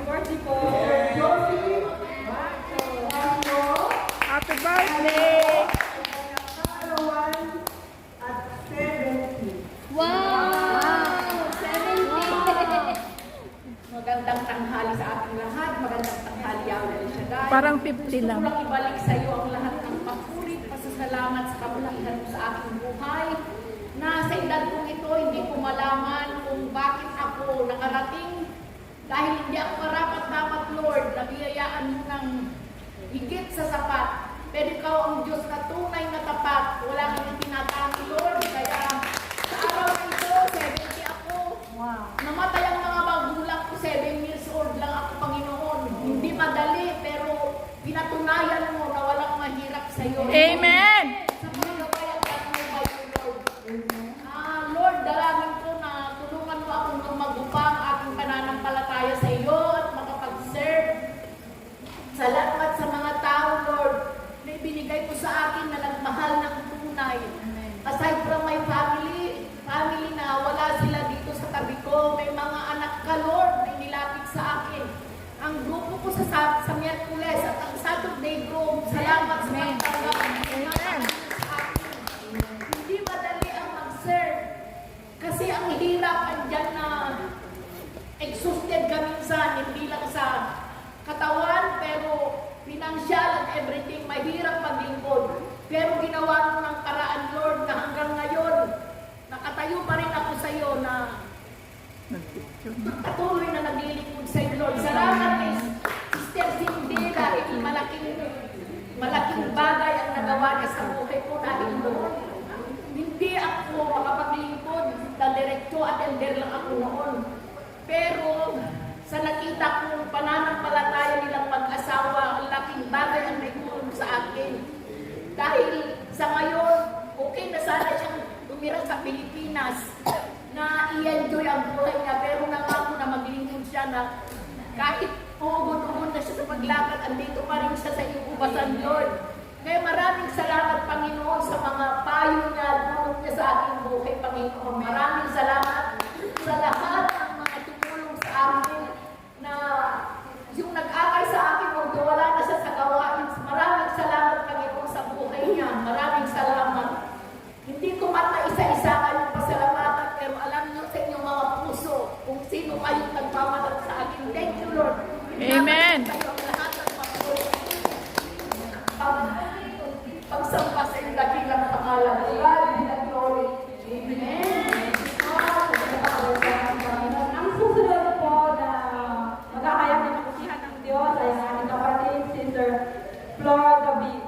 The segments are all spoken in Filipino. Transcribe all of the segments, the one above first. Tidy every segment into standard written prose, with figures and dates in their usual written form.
birthday po. Josie. Happy birthday! At 70. Wow! 70! Magandang tanghali sa ating lahat. Magandang tanghali El Shaddai. Parang 50 lang. Gusto ko lang ibalik sa iyo ang lahat ng papuri, pasasalamat sa kabutihan mo sa aking buhay. Na sa edad kong ito, hindi ko malaman kung bakit ako nakarating. Dahil hindi ako karapat-dapat, Lord, na biyayaan mo ng higit sa sapat. Pero ikaw ang Diyos na tunay na tapat. Wala kang tinatangi, Lord. Kaya sa araw na ito, 70 ako. Wow! Namatay ang mga magulang ko, 7 years old lang ako, Panginoon. Hindi madali, pero pinatunayan mo na walang mahirap sa iyo. Amen! Sa paggawayan ka ng buhay ko, Lord. Lord, dalangin ko na tulungan mo akong magupang aking pananampalataya sa iyo at makapag-serve. Salamat sa mga tao, Lord, na ibinigay mo sa akin na nagmahal ng tunay. Aside from my family na wala sila dito sa tabi ko, may mga anak ka, Lord, na inilapit sa akin. Ang grupo ko sa Miyerkules at ang Saturday group, salamat sa pagtanggap ng mga anak sa akin. Hindi madali ang mag-serve kasi ang hirap andyan na exhausted ka minsan, hindi lang sa katawan, pero financial at everything, mahirap maglingkod. Pero ginawa mo ng paraan, Lord, na hanggang ngayon, nakatayo pa rin ako sa iyo na patuloy na naglilingkod sa iyo, Lord. Salamat, Sister Cindy, dahil malaking bagay ang nagawa niya sa buhay ko dahil Lord, hindi ako makapaglingkod na direkto at elder lang ako noon. Pero sa nakita kong pananampalataya nilang mag-asawa, ang laking bagay ang naitulong sa akin. Dahil sa ngayon, okay na sana siyang tumira sa Pilipinas na i-enjoy ang buhay niya, pero nangako na maglingkod siya na kahit ugod-ugod na siya sa paglakad, andito pa rin siya sa iyong ubasan, Lord. Kaya maraming salamat, Panginoon, sa mga payo niya, tulong niya sa aking buhay, Panginoon. Maraming salamat sa lahat ng mga tumulong sa akin na yung nag-akay sa akin, although wala na siya sa gawain. Maraming salamat, Panginoon, sa buhay niya. Maraming salamat. Hindi ko man maisa-isa kayong pasalamatan, pero alam niyo sa inyong mga puso kung sino kayong nagmamalat sa akin. Thank you, Lord. Amen. Pagsampa sa iyong dakilang pangalan. God be the glory. Amen. Ang susunod po na magkakaya ng kaputihan ng Diyos ay ang ating kapatid, Sister Flor David.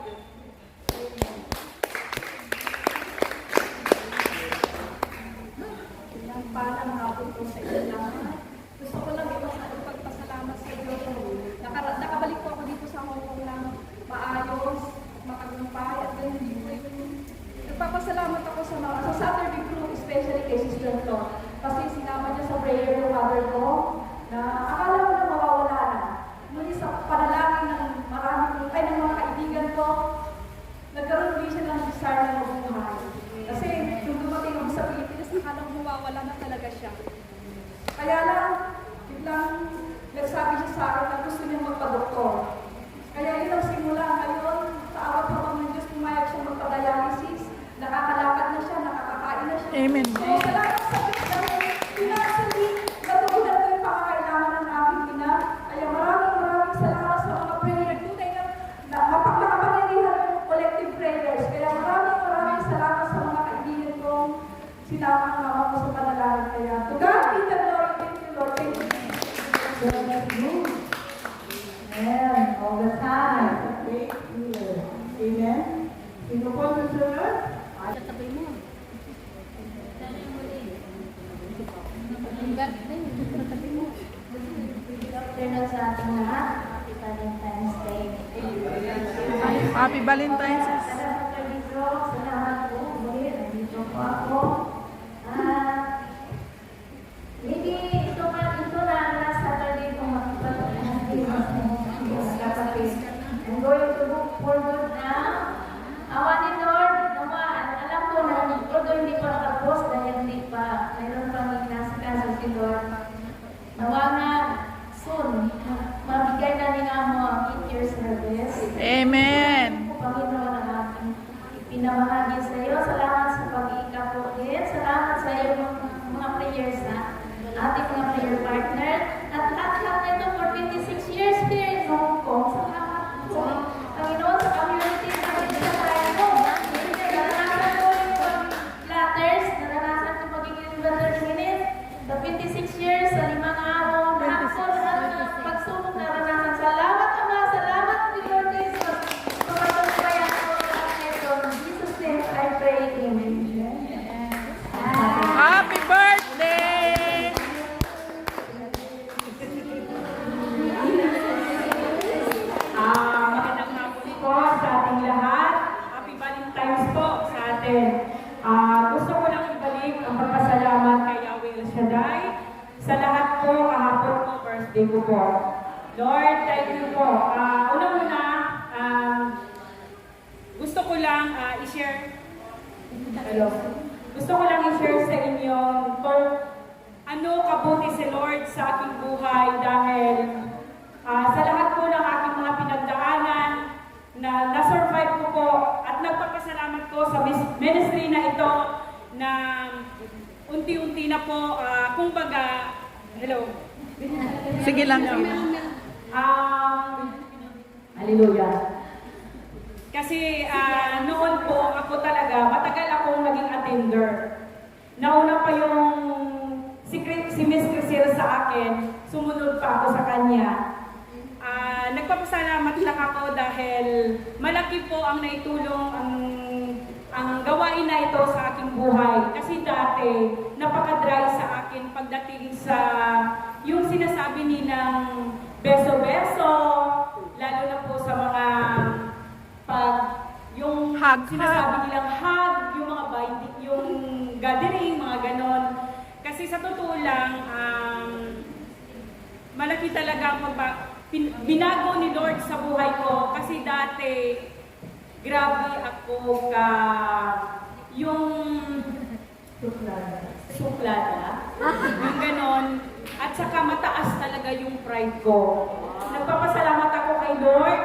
Ilang pala mga po sa inyo lahat. Gusto ko lang ipagpasalamat sa inyo. Nakabalik po ako dito sa Hong Kong ng maayos, makagumpay at ganun din. Nagpapasalamat ako sa Saturday group, especially kay Sister Flor. Kasi sinama niya sa prayer ng mother ko na akala ko na mawawala na. Ngunit sa panalangin ng ng mga kaibigan ko, nagkaroon ulit siya ng desire na mabuhay. Kasi nung dumating ako sa Pilipinas, akala ko mawawala na talaga siya. Kaya lang, biglang nagsabi siya sa akin na gusto niya magpa-doktor. Kaya yun ang simula ngayon, sa awat habang ng Diyos, pumayag siya magpa-dialysis, nakakalakad na siya, nakakakain na siya. Amen. So, salamat sa Diyos dahil financially, natugunan ko yung pakakailangan ng aking ina. Kaya maraming salamat sa mga prayer. Tunay na mapagmakapanirihan ng collective prayers. Kaya maraming salamat sa mga kaibigan kong sinama ang mama ko sa panalangin. Kaya, to God be the glory. Thank you, Lord. Thank you. Amen. All the time. Amen. Sino po susunod? Tatabi mo. Tatabi mo. Afternoon sa ating lahat. Happy Valentine's Day. Happy Valentine's Day. Salamat po. Muli, nandito po ako. Maybe ito na last Saturday kung kapatid. I'm going to look forward na awan ni Lord naman. Alam ko na although hindi ko nakapos dahil hindi pa mayroon pang inasikaso si Lord. Nawa na soon, Amen. Panginoon, ang ating pinamahagi sa iyo. Salamat sa pag-iikap po din. Salamat sa iyo mga prayers na ating mga prayer partner. At lahat nito for 26 years here in Hong Kong. Salamat po. Panginoon, sa community namin sa tayo mo. Naranasan ko yung pag-latters, naranasan ko magiging letters minutes. Sa 26 years, sa 5 araw, lahat po, lahat ng pagsubok naranasan. Salamat, Ama. Salamat, Lord Jesus. Pagpapagayan ko lahat nito. In Jesus' name, I pray. Amen. Happy birthday! Magandang hapon po sa ating lahat. Happy Valentine's po sa atin. Gusto ko lang ibalik ang pagpasalamat kay Yahweh El Shaddai sa lahat po kahapon po, birthday ko po. Lord, thank you po. Una-una, gusto ko lang i-share. Hello. Gusto ko lang i-share sa inyo kung ano kabuti si Lord sa aking buhay dahil sa lahat po ng aking mga pinagdaanan na na-survive ko po at nagpapasalamat ko sa ministry na ito na unti-unti na po, kumbaga, hello. Sige lang. Hallelujah. Kasi noon po ako talaga, matagal akong naging attender. Nauna pa yung si Miss Crisel sa akin, sumunod pa ako sa kanya. Nagpapasalamat lang ako dahil malaki po ang naitulong ang gawain na ito sa aking buhay. Kasi dati, napaka-dry sa akin pagdating sa yung sinasabi nilang beso-beso, lalo na po sa mga yung Hug, sinasabi nilang hug, yung mga binding, yung gathering, mga ganon. Kasi sa totoo lang, malaki talaga ang binago ni Lord sa buhay ko. Kasi dati, grabe ako yung suplada, yung ganon. At saka mataas talaga yung pride ko. Nagpapasalamat ako kay Lord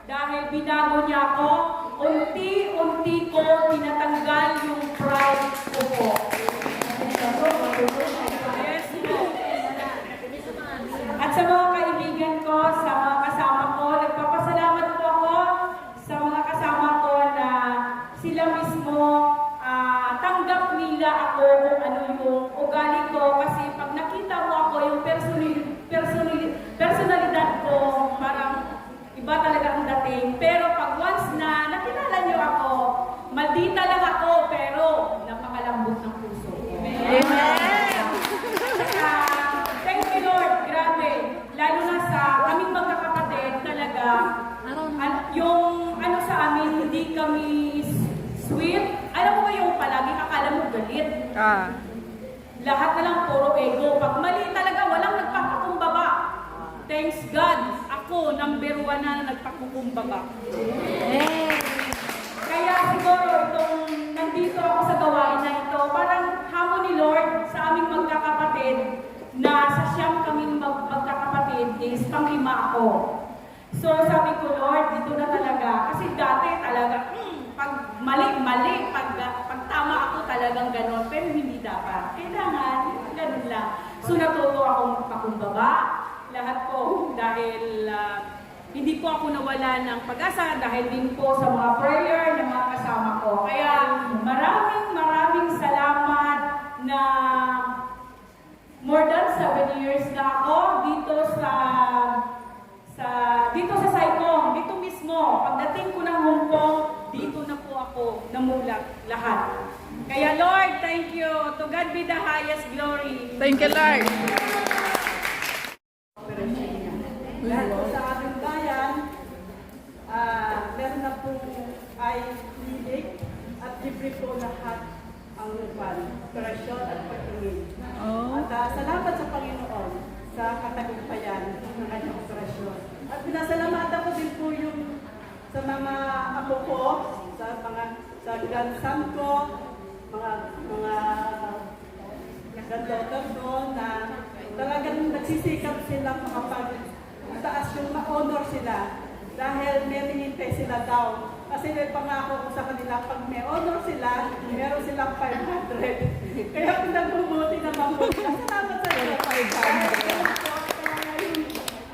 dahil binago niya ako. Unti-unti ko tinatanggal yung pride ko po. Yes, po. At sa mga kaibigan ko, sa mga kasama ko, nagpapasalamat po ako sa mga kasama ko na sila mismo tanggap nila ako kung ano yung ugali ko. Kasi pag nakita mo ako yung personalidad ko, parang iba talaga ang dating. Pero pag once na nakilala niyo ako, maldita lang ako, pero napakalambot ng puso. Amen! Thank you, Lord. Grabe. Lalo na sa kaming magkakapatid talaga, yung ano sa amin, hindi kami sweet. Alam mo ba yung palagi akala mo galit? Lahat na lang puro ego. Pag mali talaga, walang nagpapakumbaba. Thanks God, ako, number 1 na nagpakukumbaba. Kaya siguro itong nandito ako sa gawain na ito, parang hamon ni Lord sa aming magkakapatid na sa siyam kaming magkakapatid is pang-5 ako. So sabi ko, Lord, dito na talaga. Kasi dati talaga, pag mali, pag tama ako talagang ganon, pero hindi dapat. Kailangan, ganon lang. So natuto akong magpakumbaba. Lahat po dahil hindi po ako nawala ng pag-asa dahil din po sa mga prayer ng mga kasama ko. Kaya maraming salamat na more than 7 years na ako dito sa Saigon, dito mismo. Pagdating ko ng Hong Kong, dito na po ako namulat lahat. Kaya Lord, thank you. To God be the highest glory. Thank you, Lord. Lahat po sa ating bayan, meron na po ay clinic at libre po lahat ang operasyon at pagtingin. At salamat sa Panginoon sa katagumpayan ng kanyang operasyon. At pinasalamatan ko din po yung sa mga apo ko, sa grandson ko, mga granddaughter ko na talagang nagsisikap silang makapag-taas yung ma-honor sila dahil may hinihintay sila daw. Kasi may pangako ko sa kanila, pag may honor sila, meron silang 500. Kaya pinagbubuti naman po sila. Salamat sa inyo, 500.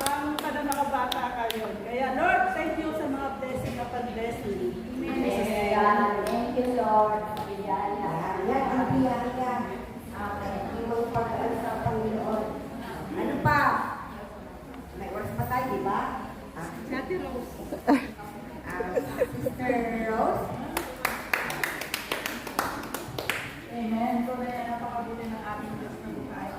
Ang kada mga bata kayo. Kaya Lord, thank you sa mga blessing na pag-bless me. Thank you, Lord. Biyaya. Yan ang biyaya. Amen. Ibang pagkaan sa Panginoon. Ano pa? May oras pa tayo, di ba? Ate Rose. Sister Rose? Amen. Tunay na napakabuti ng ating Diyos na buhay.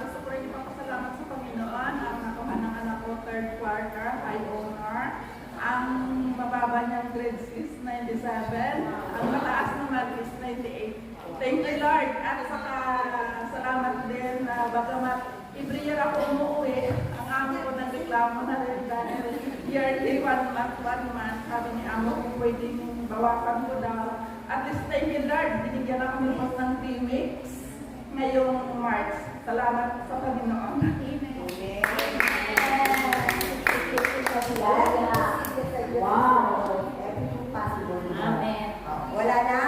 Gusto ko rin ipapasalamat sa Panginoon ang nakuha ng anak ko, third quarter, high honor. Ang mababa niyang grade 6, 97. Ang mataas naman is 98. Thank you, Lord. At saka salamat din na bagamat every year ako umuwi, ang amo ko nagreklamo na rin dahil yearly 1 month. Sabi ni amo kung pwedeng bawakan ko daw. At least thank you, Lord. Binigyan ako ng post ng 3 weeks ngayong March. Salamat sa Panginoon. Wow! Everything possible. Amen. Wala na?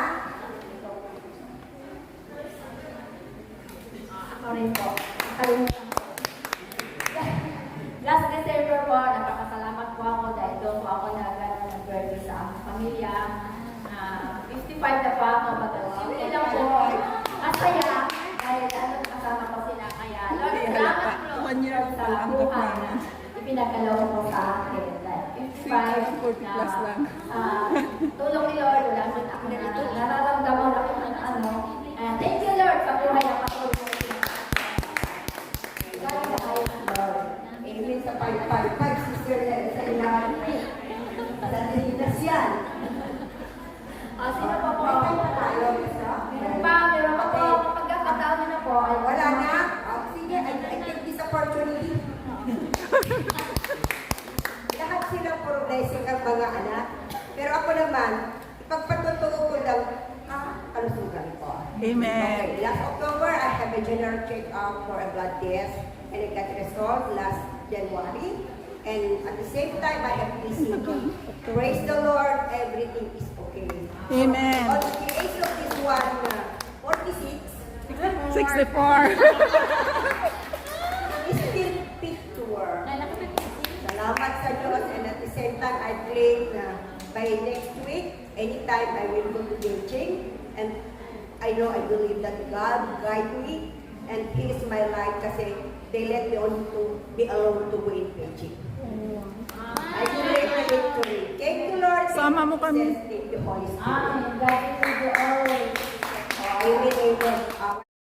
Ako rin po. Nakalimutan ko. Last December po, napakasalamat po ako dahil doon po ako nag-birthday sa aming pamilya. 55 na po ako, okay lang po. Masaya dahil kasama ko sila. Kaya, Lord, salamat po 1 year sa pa lang ang buhay namin. na ipinagkalaw mo sa akin. Dahil 55 40 plus lang. tulong ni Lord, wala man ako nararamdaman ako ng ano. Thank you, Lord, sa buhay na patuloy mo. Galing na kayo ng Lord. Amen sa 555, sister sa ilahan. Sa Tinitas yan. Sino pa po? May time pa tayo, isa? Meron pa po. Pagkakataon na po. Ay, Wala na? Sige, I take this opportunity. Lahat sila puro blessing ang mga anak. Pero ako naman, ipagpatutuo ko lang, kalusugan ko. Amen. Okay, last October, I have a general check-up for a blood test and I got result last January. And at the same time, I have PCP. Praise the Lord, everything is okay. Amen. On the age of this one, 46, 64. is still fit to work. Salamat sa Diyos, and at the same time, I pray na by next week, anytime I will go to Beijing, and I know I believe that God guide me, and He is my light kasi they let me only to be alone to go in Beijing. I pray for victory. Thank you, Lord. Sama mo kami. Thank you, Holy Spirit. Amen. God is with you